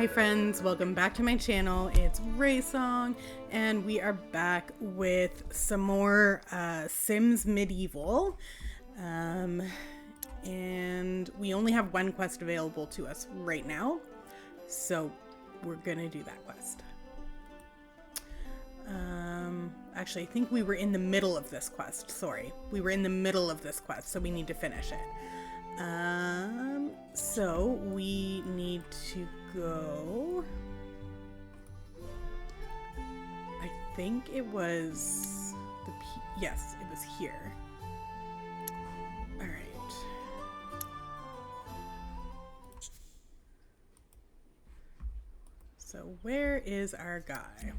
Hi friends, welcome back to my channel. It's Raysong, and we are back with some more Sims Medieval. And we only have one quest available to us right now, so we're gonna do that quest. Actually, I think we were in the middle of this quest. Sorry, we were in the middle of this quest, so we need to finish it. So we need to go. I think it was yes, it was here. All right. So where is our guy?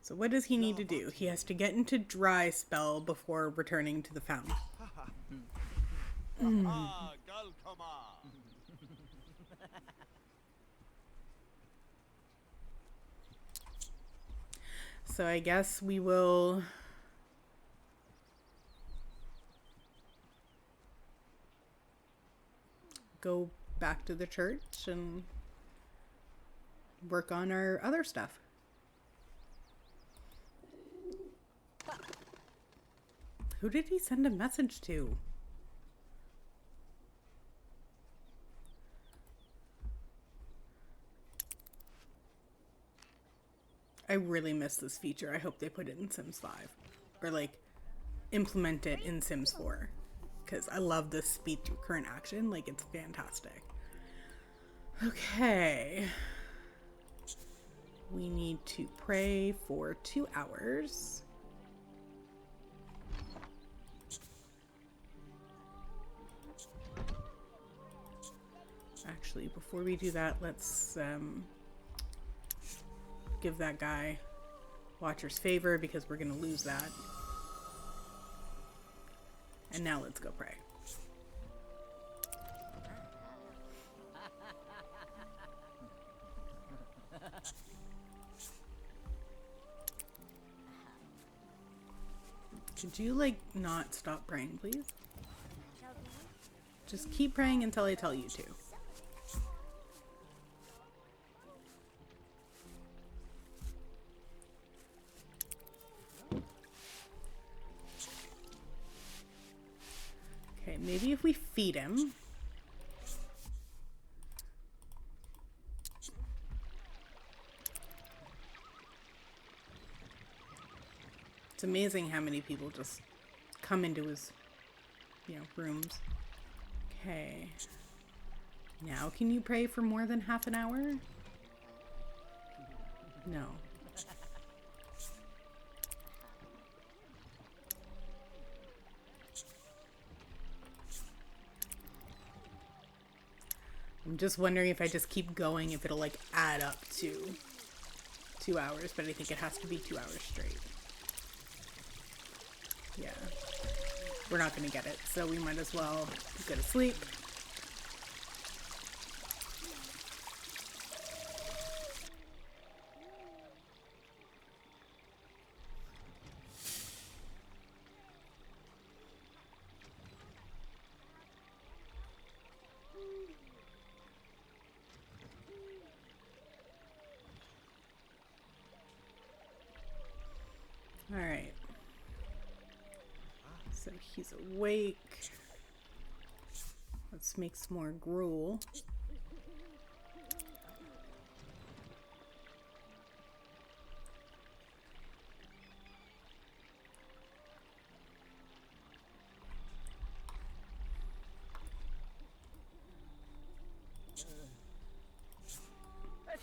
So what does he need to do? He has to get into dry spell before returning to the fountain. So I guess we will go back to the church and work on our other stuff. Who did he send a message to? I really miss this feature. I hope they put it in Sims 5. Or like implement it in Sims 4. Because I love this speed through current action. Like, it's fantastic. Okay. We need to pray for 2 hours. Actually, before we do that, let's give that guy Watcher's Favor because we're going to lose that. And now let's go pray. Could you, like, not stop praying, please? Just keep praying until I tell you to. Okay, maybe if we feed him. It's amazing how many people just come into his, rooms. Okay. Now can you pray for more than half an hour? No. I'm just wondering if I just keep going, if it'll like add up to 2 hours, but I think it has to be 2 hours straight. Yeah. We're not gonna get it, so we might as well go to sleep. All right. So he's awake. Let's make some more gruel.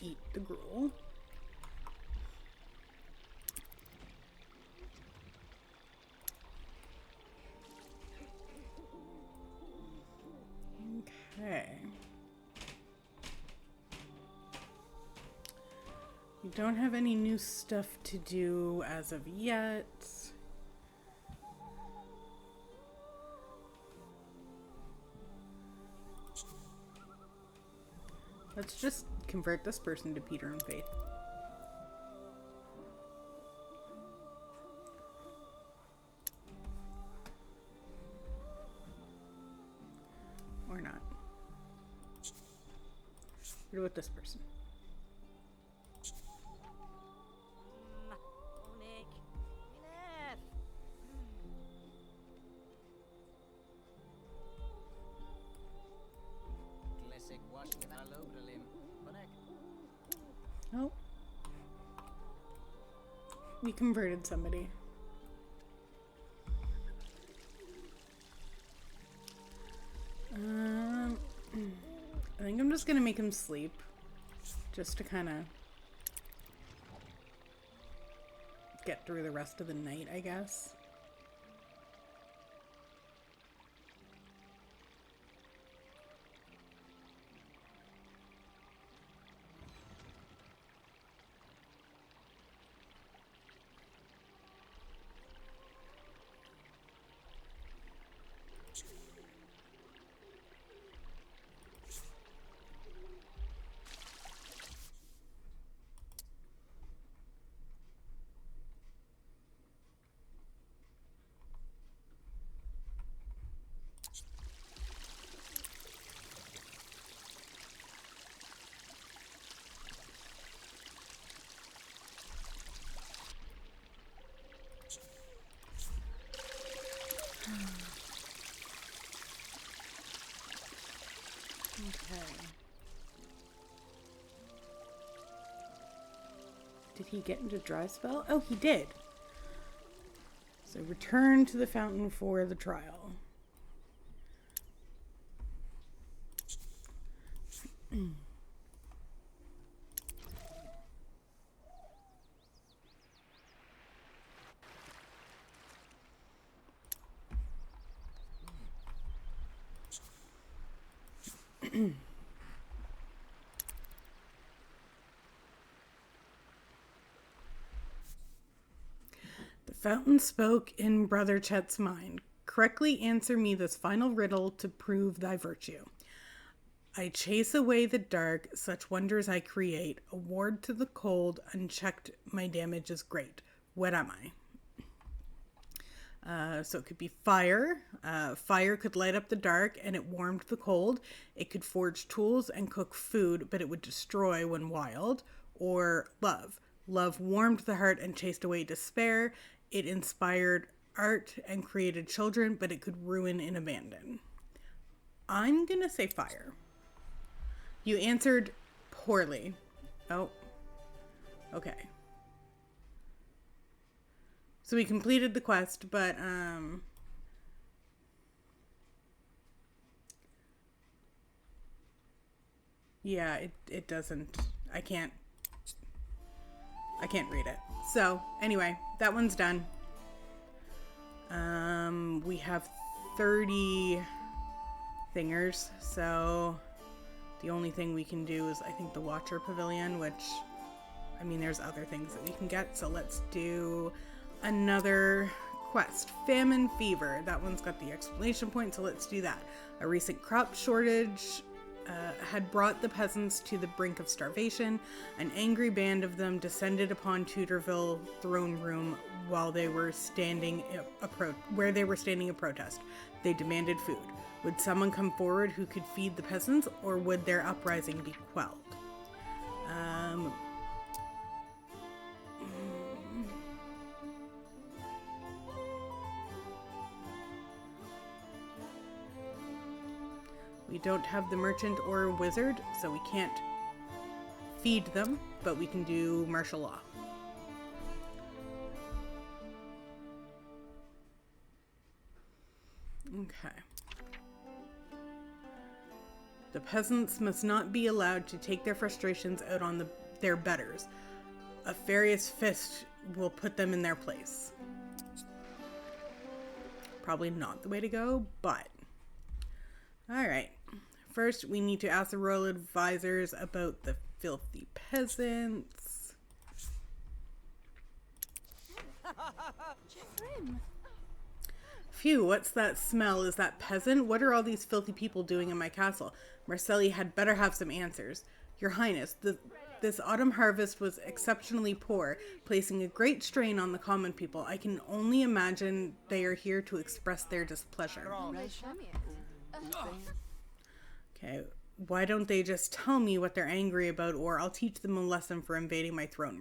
Eat the gruel. Okay. We don't have any new stuff to do as of yet. Let's just convert this person to Peter and Faith. Or not. What about this person? we converted somebody. I think I'm just gonna make him sleep. Just to kind of get through the rest of the night, I guess. Okay. Did he get into dry spell? Oh, he did. So return to the fountain for the trial. The fountain spoke in Brother Chet's mind. Correctly answer me this final riddle to prove thy virtue. I chase away the dark, such wonders I create. Award to the cold, unchecked my damage is great. What am I? So it could be fire. Fire could light up the dark and it warmed the cold. It could forge tools and cook food, but it would destroy when wild. Or love. Love warmed the heart and chased away despair. It inspired art and created children, but it could ruin and abandon. I'm gonna say fire. You answered poorly. Oh, okay. So we completed the quest, but yeah, it doesn't. I can't read it. So anyway, that one's done. We have 30 thingers, so the only thing we can do is I think the Watcher Pavilion, which I mean there's other things that we can get, so let's do another quest. Famine Fever. That one's got the exclamation point, so let's do that. A recent crop shortage had brought the peasants to the brink of starvation. An angry band of them descended upon Tudorville throne room while they were standing a protest. They demanded food. Would someone come forward who could feed the peasants, or would their uprising be quelled? We don't have the merchant or wizard, so we can't feed them, but we can do martial law. Okay. The peasants must not be allowed to take their frustrations out on their betters. A furious fist will put them in their place. Probably not the way to go, but... Alright. First, we need to ask the royal advisors about the filthy peasants. Phew, what's that smell? Is that peasant? What are all these filthy people doing in my castle? Marcelli had better have some answers. Your Highness, this autumn harvest was exceptionally poor, placing a great strain on the common people. I can only imagine they are here to express their displeasure. Okay, why don't they just tell me what they're angry about, or I'll teach them a lesson for invading my throne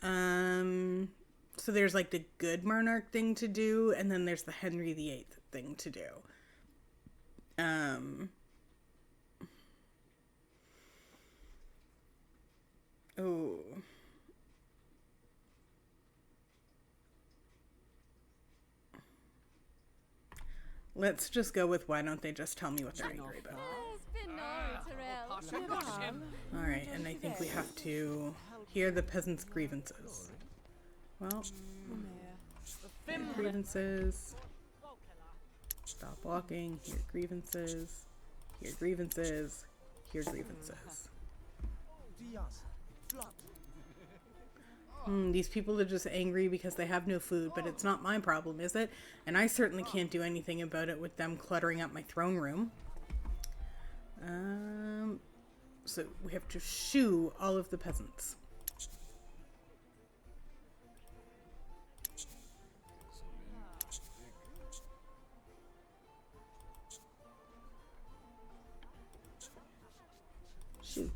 room. So there's like the good monarch thing to do, and then there's the Henry VIII thing to do. Oh. Let's just go with why don't they just tell me what they're angry about. Alright, and I think we have to hear the peasants' grievances. Well, grievances. Stop walking, hear grievances, hear grievances, hear grievances. These people are just angry because they have no food, but it's not my problem, is it? And I certainly can't do anything about it with them cluttering up my throne room. So we have to shoo all of the peasants. Shoo.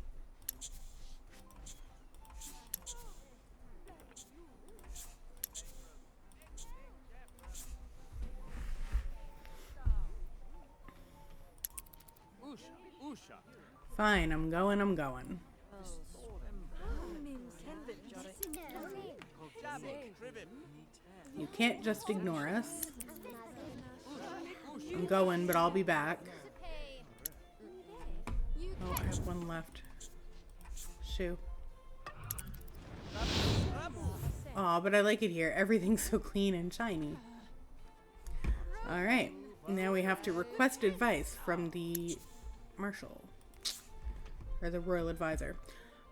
Fine, I'm going. You can't just ignore us. I'm going, but I'll be back. Oh, I have one left. Shoo. Aw, but I like it here. Everything's so clean and shiny. Alright, now we have to request advice from the marshal. Or the royal advisor.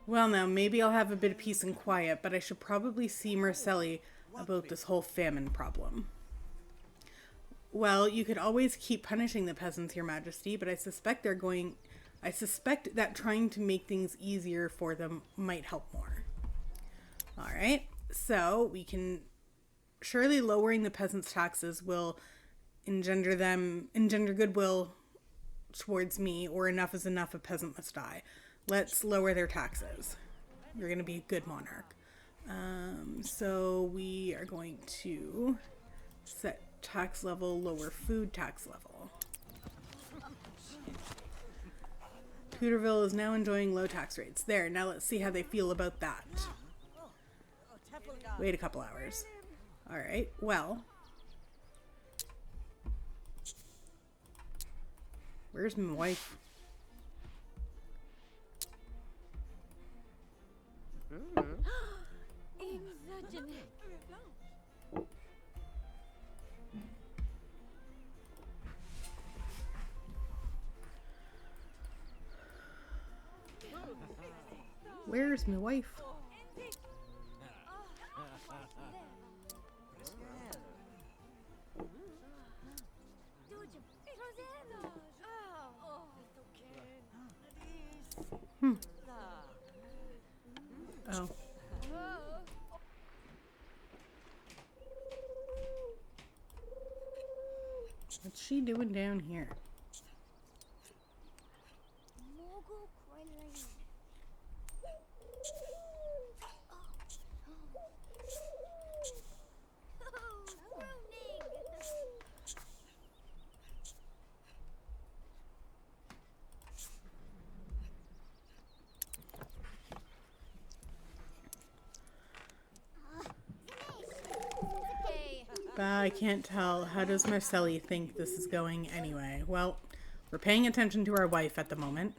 Well, now, maybe I'll have a bit of peace and quiet, but I should probably see Marcelli about this whole famine problem. Well, you could always keep punishing the peasants, Your Majesty, but I suspect that trying to make things easier for them might help more. Alright, so we can... Surely lowering the peasants' taxes will engender goodwill towards me, or enough is enough, a peasant must die. Let's lower their taxes. You're going to be a good monarch. So we are going to set tax level, lower food tax level. Hooterville is now enjoying low tax rates. There, now let's see how they feel about that. Wait a couple hours. Alright, well. Where's my wife? Where's my wife? Oh. What's she doing down here? I can't tell. How does Marcelli think this is going anyway? Well, we're paying attention to our wife at the moment.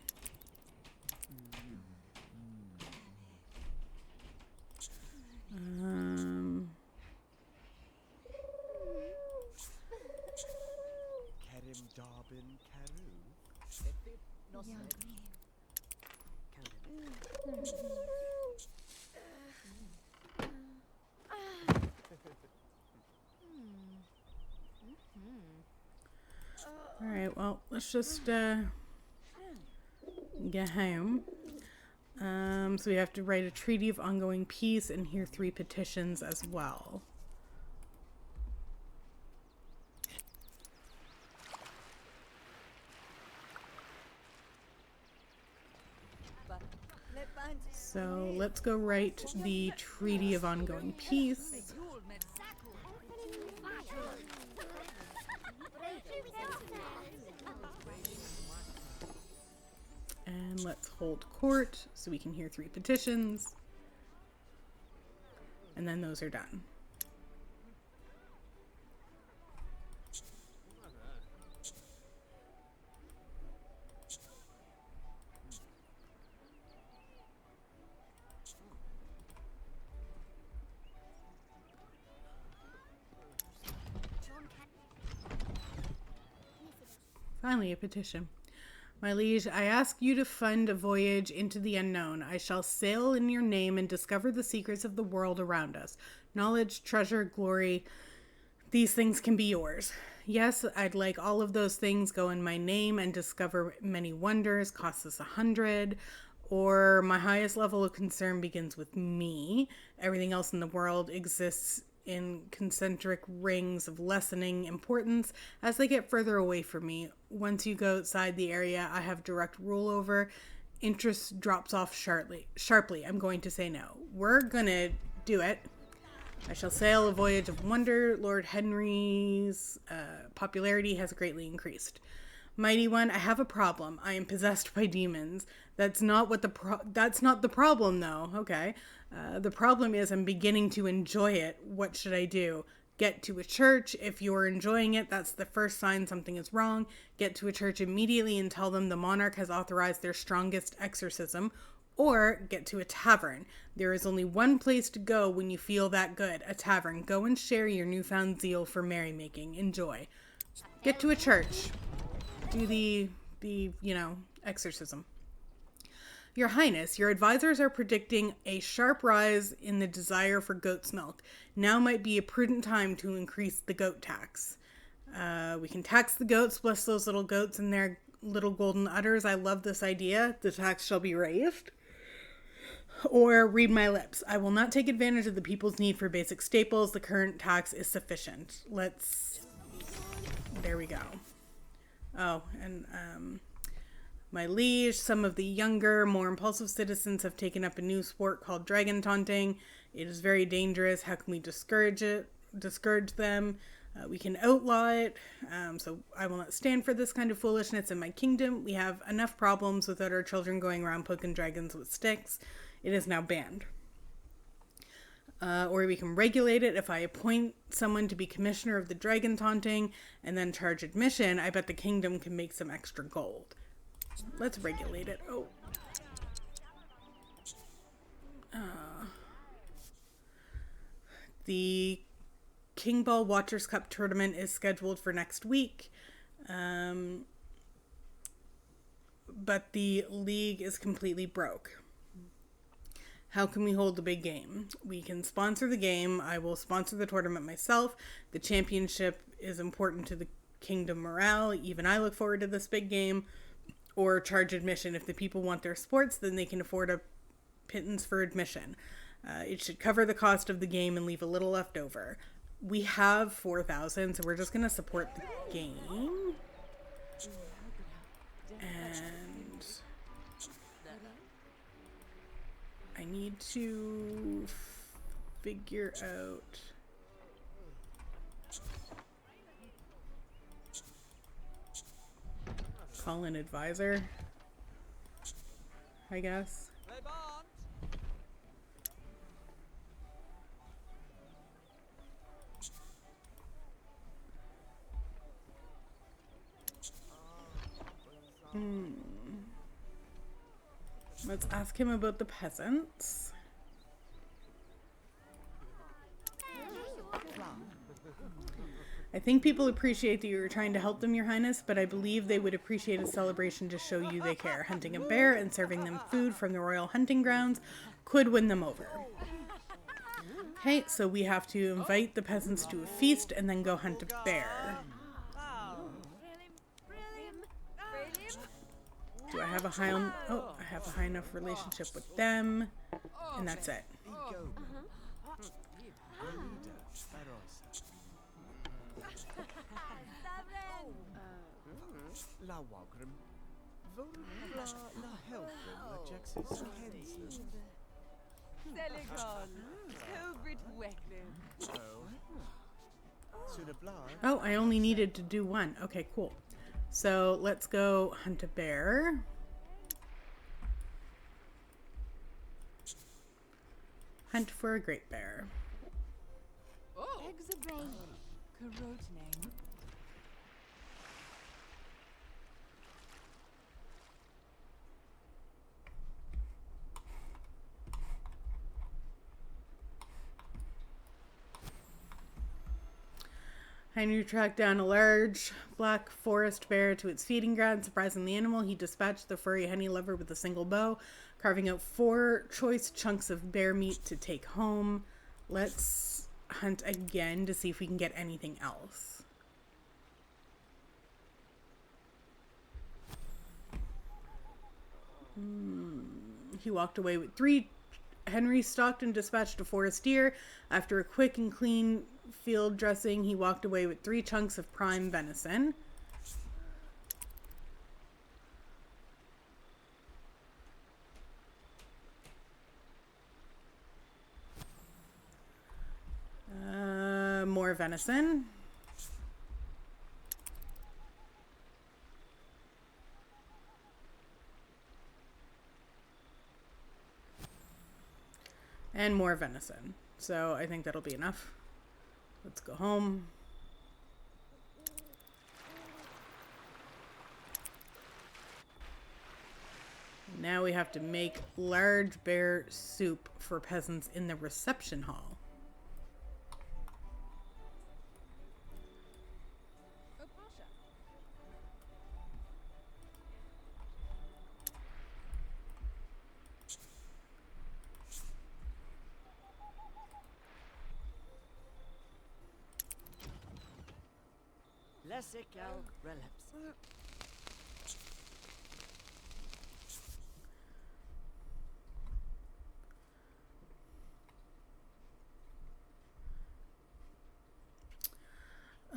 Alright, well, let's just get home. So we have to write a treaty of ongoing peace and hear 3 petitions as well. So let's go write the treaty of ongoing peace. And let's hold court so we can hear 3 petitions. And then those are done. Finally, a petition. My liege, I ask you to fund a voyage into the unknown. I shall sail in your name and discover the secrets of the world around us. Knowledge, treasure, glory, these things can be yours. Yes, I'd like all of those things go in my name and discover many wonders, costs us 100. Or my highest level of concern begins with me. Everything else in the world exists in concentric rings of lessening importance as they get further away from me. Once you go outside the area I have direct rule over, interest drops off sharply. I'm going to say no. We're gonna do it. I shall sail a voyage of wonder. Lord Henry's popularity has greatly increased. Mighty One, I have a problem. I am possessed by demons. That's not the problem, though. Okay. The problem is I'm beginning to enjoy it. What should I do? Get to a church. If you're enjoying it, that's the first sign something is wrong. Get to a church immediately and tell them the monarch has authorized their strongest exorcism. Or get to a tavern. There is only one place to go when you feel that good. A tavern. Go and share your newfound zeal for merrymaking. Enjoy. Get to a church. Do the exorcism. Your Highness, your advisors are predicting a sharp rise in the desire for goat's milk. Now might be a prudent time to increase the goat tax. We can tax the goats, bless those little goats and their little golden udders. I love this idea. The tax shall be raised. Or read my lips. I will not take advantage of the people's need for basic staples. The current tax is sufficient. There we go. Oh, and my liege, some of the younger, more impulsive citizens have taken up a new sport called dragon taunting. It is very dangerous. How can we discourage them? We can outlaw it. So I will not stand for this kind of foolishness in my kingdom. We have enough problems without our children going around poking dragons with sticks. It is now banned. Or we can regulate it. If I appoint someone to be commissioner of the dragon taunting and then charge admission, I bet the kingdom can make some extra gold. Let's regulate it. Oh. The King Ball Watchers Cup tournament is scheduled for next week. But the league is completely broke. How can we hold the big game? We can sponsor the game. I will sponsor the tournament myself. The championship is important to the kingdom morale. Even I look forward to this big game. Or charge admission. If the people want their sports, then they can afford a pittance for admission. It should cover the cost of the game and leave a little left over. We have 4,000, so we're just going to support the game. And I need to figure out... Call an advisor, I guess. Let's ask him about the peasants. I think people appreciate that you're trying to help them, Your Highness, but I believe they would appreciate a celebration to show you they care. Hunting a bear and serving them food from the royal hunting grounds could win them over. Okay, so we have to invite the peasants to a feast and then go hunt a bear. Do I have a high... Oh, I have a high enough relationship with them. And that's it. Oh, I only needed to do one. Okay, cool. So let's go hunt a bear. Hunt for a great bear. Henry tracked down a large black forest bear to its feeding ground. Surprising the animal, he dispatched the furry honey lover with a single bow, carving out 4 choice chunks of bear meat to take home. Let's hunt again to see if we can get anything else. He walked away with 3. Henry stalked and dispatched a forest deer. After a quick and clean field dressing, he walked away with 3 chunks of prime venison. More venison. And more venison. So I think that'll be enough. Let's go home. Now we have to make large bear soup for peasants in the reception hall.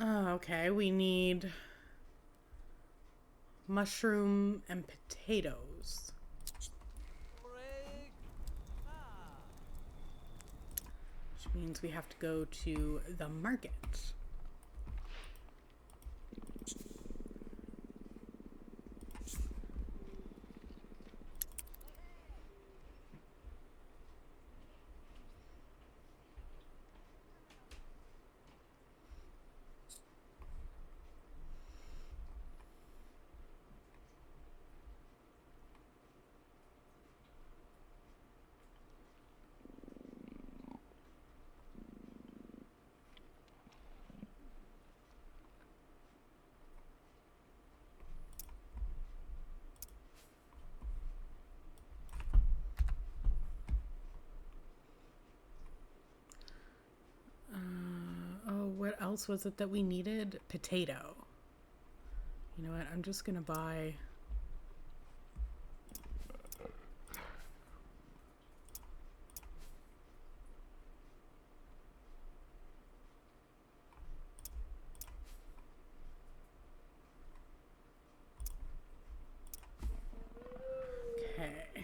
Okay, we need mushroom and potatoes. Which means we have to go to the market. What else was it that we needed? Potato. You know what? I'm just gonna buy... Okay.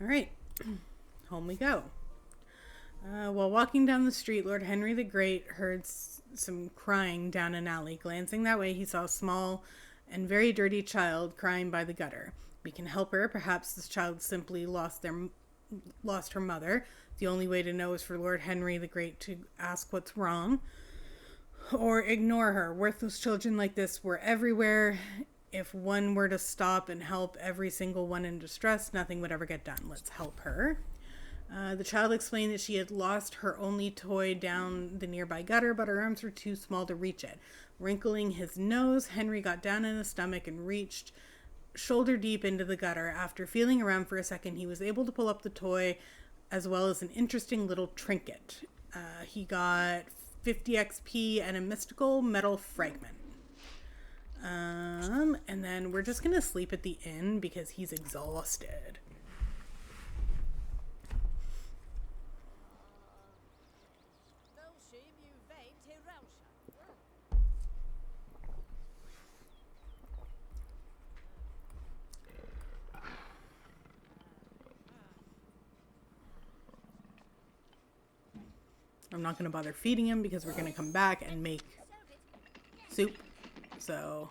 All right, home we go. While walking down the street, Lord Henry the Great heard some crying down an alley. Glancing that way, he saw a small and very dirty child crying by the gutter. We can help her. Perhaps this child simply lost her mother. The only way to know is for Lord Henry the Great to ask what's wrong or ignore her. Worthless children like this were everywhere. If one were to stop and help every single one in distress, nothing would ever get done. Let's help her. The child explained that she had lost her only toy down the nearby gutter, but her arms were too small to reach it. Wrinkling his nose, Henry got down on his stomach and reached shoulder deep into the gutter. After feeling around for a second, he was able to pull up the toy as well as an interesting little trinket. He got 50 XP and a mystical metal fragment. And then we're just gonna sleep at the inn because he's exhausted. I'm not gonna bother feeding him because we're gonna come back and make soup. So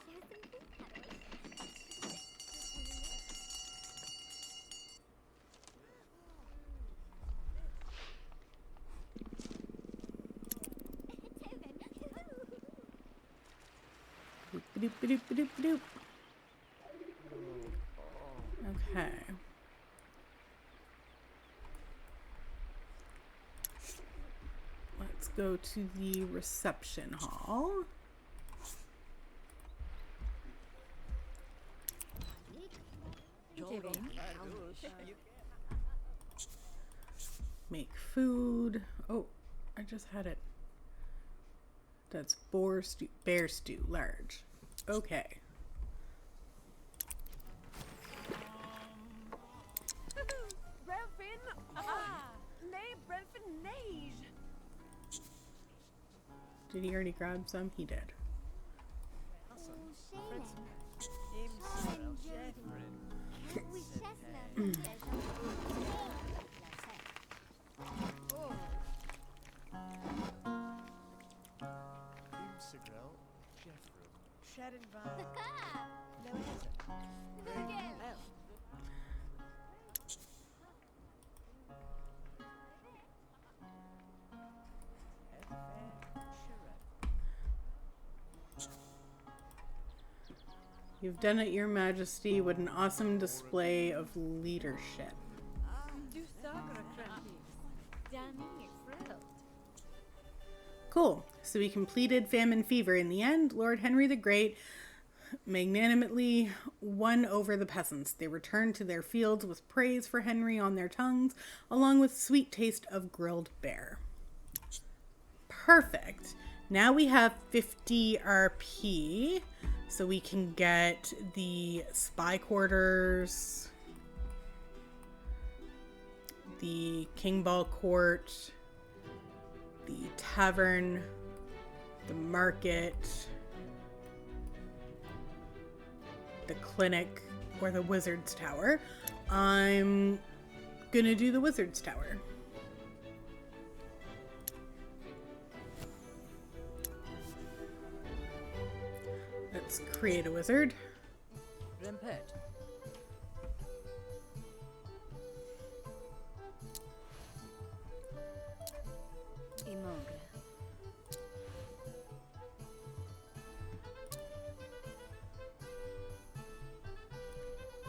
Ba-doop, ba-doop, ba-doop, ba-doop. Okay. Let's go to the reception hall. Make food. Oh, I just had it. That's bear stew, large. Okay. Did he already grab some? He did. You've done it, Your Majesty. What an awesome display of leadership. Cool. So we completed Famine Fever. In the end, Lord Henry the Great magnanimously won over the peasants. They returned to their fields with praise for Henry on their tongues, along with sweet taste of grilled bear. Perfect. Now we have 50 RP. So we can get the spy quarters, the King Ball Court, the tavern, the market, the clinic, or the wizard's tower. I'm gonna do the wizard's tower. Let's create a wizard. Rimpet. Imogre.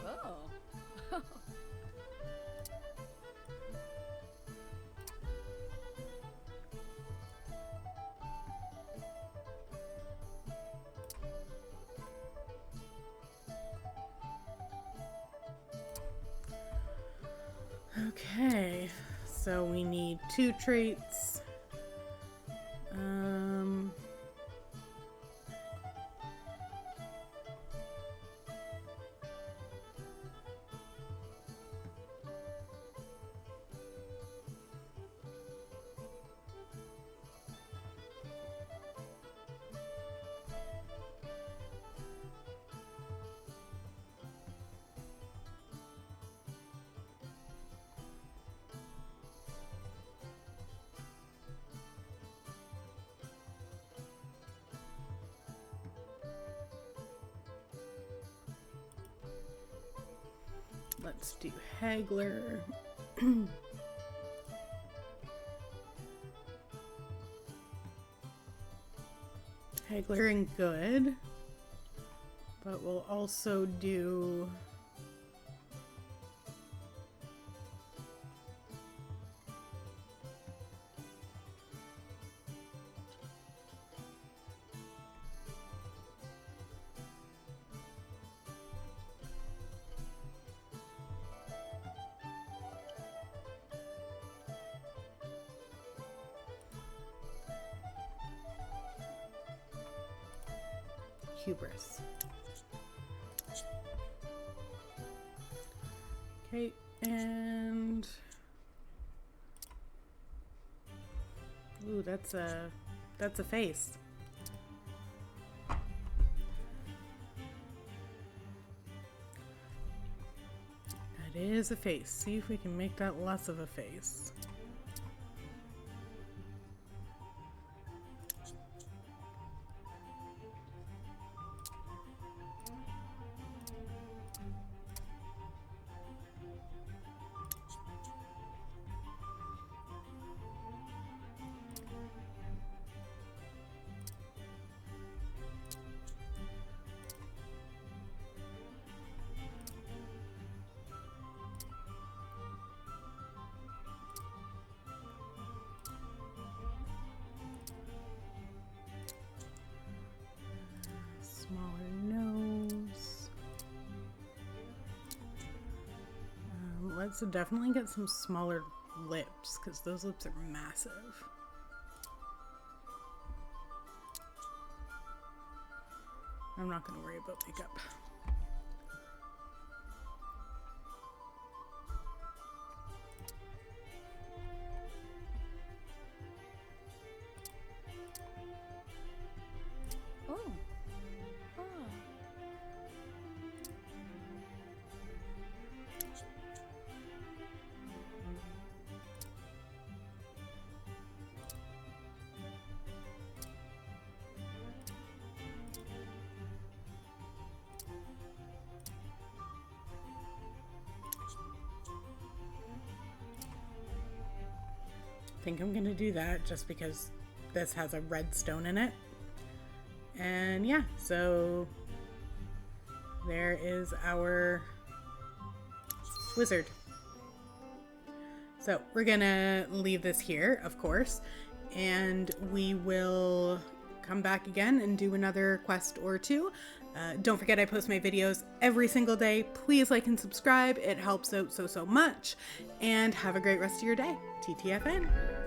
Oh. Okay, so we need 2 traits. Let's do Haggler. Haggler and good. But we'll also do hubris. Okay, and ooh, that's a face. That is a face. See if we can make that less of a face. has to definitely get some smaller lips because those lips are massive. I'm not going to worry about makeup. Oh. Oh. I think I'm gonna do that just because this has a red stone in it. And yeah, so there is our wizard. So we're gonna leave this here, of course, and we will come back again and do another quest or two. Don't forget I post my videos every single day. Please like and subscribe. It helps out so much. And have a great rest of your day. TTFN.